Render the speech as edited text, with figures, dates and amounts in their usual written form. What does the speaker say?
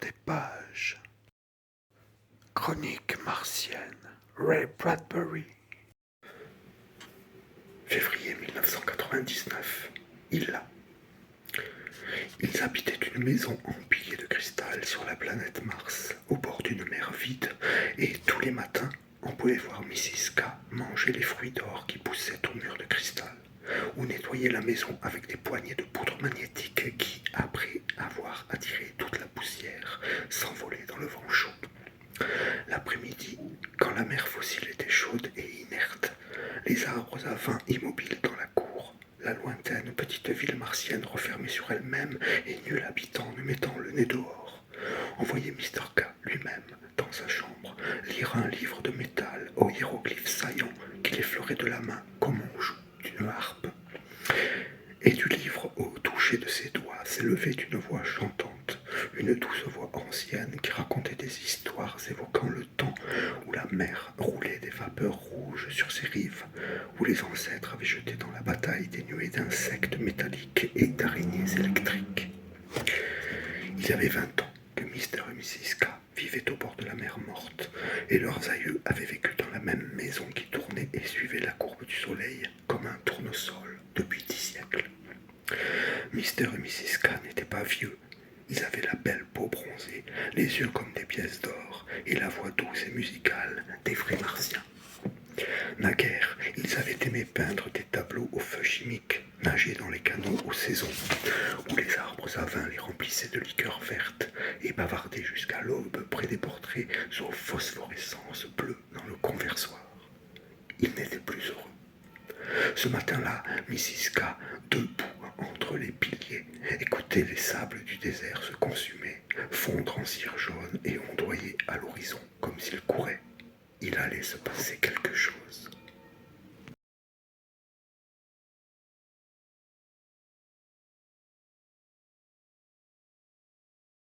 des pages. Chronique martienne, Ray Bradbury. Février 1999, Ils habitaient une maison en piliers de cristal sur la planète Mars, au bord d'une mer vide, et tous les matins, on pouvait voir Mrs. K manger les fruits d'or qui poussaient au mur de cristal, ou nettoyer la maison avec des poignées de poudre magnétique qui, après avoir attiré toute la poussière, s'envolaient dans le vent chaud. L'après-midi, quand la mer fossile était chaude et inerte, les arbres à vin immobiles dans la cour, la lointaine petite ville martienne refermée sur elle-même et nul habitant ne mettant le nez dehors, on voyait Mr. K lui-même, dans sa chambre, lire un livre de métal aux hiéroglyphes saillants qu'il effleurait de la main comme on joue d'une harpe. Et du livre au toucher de ses doigts s'élevait une voix chantante, une douce voix ancienne qui racontait des histoires évoquant le temps où la mer roulait des vapeurs rouges sur ses rives, où les ancêtres avaient jeté dans la bataille des nuées d'insectes métalliques et d'araignées électriques. Il y avait 20 ans que Mr. et Mrs. K vivaient au bord de la mer morte, et leurs aïeux avaient vécu dans la même maison qui tournait et suivait la courbe du soleil comme un tournesol depuis 10 siècles. Mr. et Mrs. K n'étaient pas vieux. Ils avaient la belle peau bronzée, les yeux comme des pièces d'or, et la voix douce et musicale des vrais martiens. Naguère, ils avaient aimé peindre des tableaux au feu chimique, nager dans les canaux aux saisons, où les arbres à vin les remplissaient de liqueurs vertes, et bavarder jusqu'à l'aube près des portraits aux phosphorescences bleues dans le conversoir. Ils n'étaient plus heureux. Ce matin-là, Mrs. K, debout entre les piliers, écoutait les sables du désert se consumer, fondre en cire jaune et ondoyer à l'horizon comme s'ils couraient. Il allait se passer quelque chose.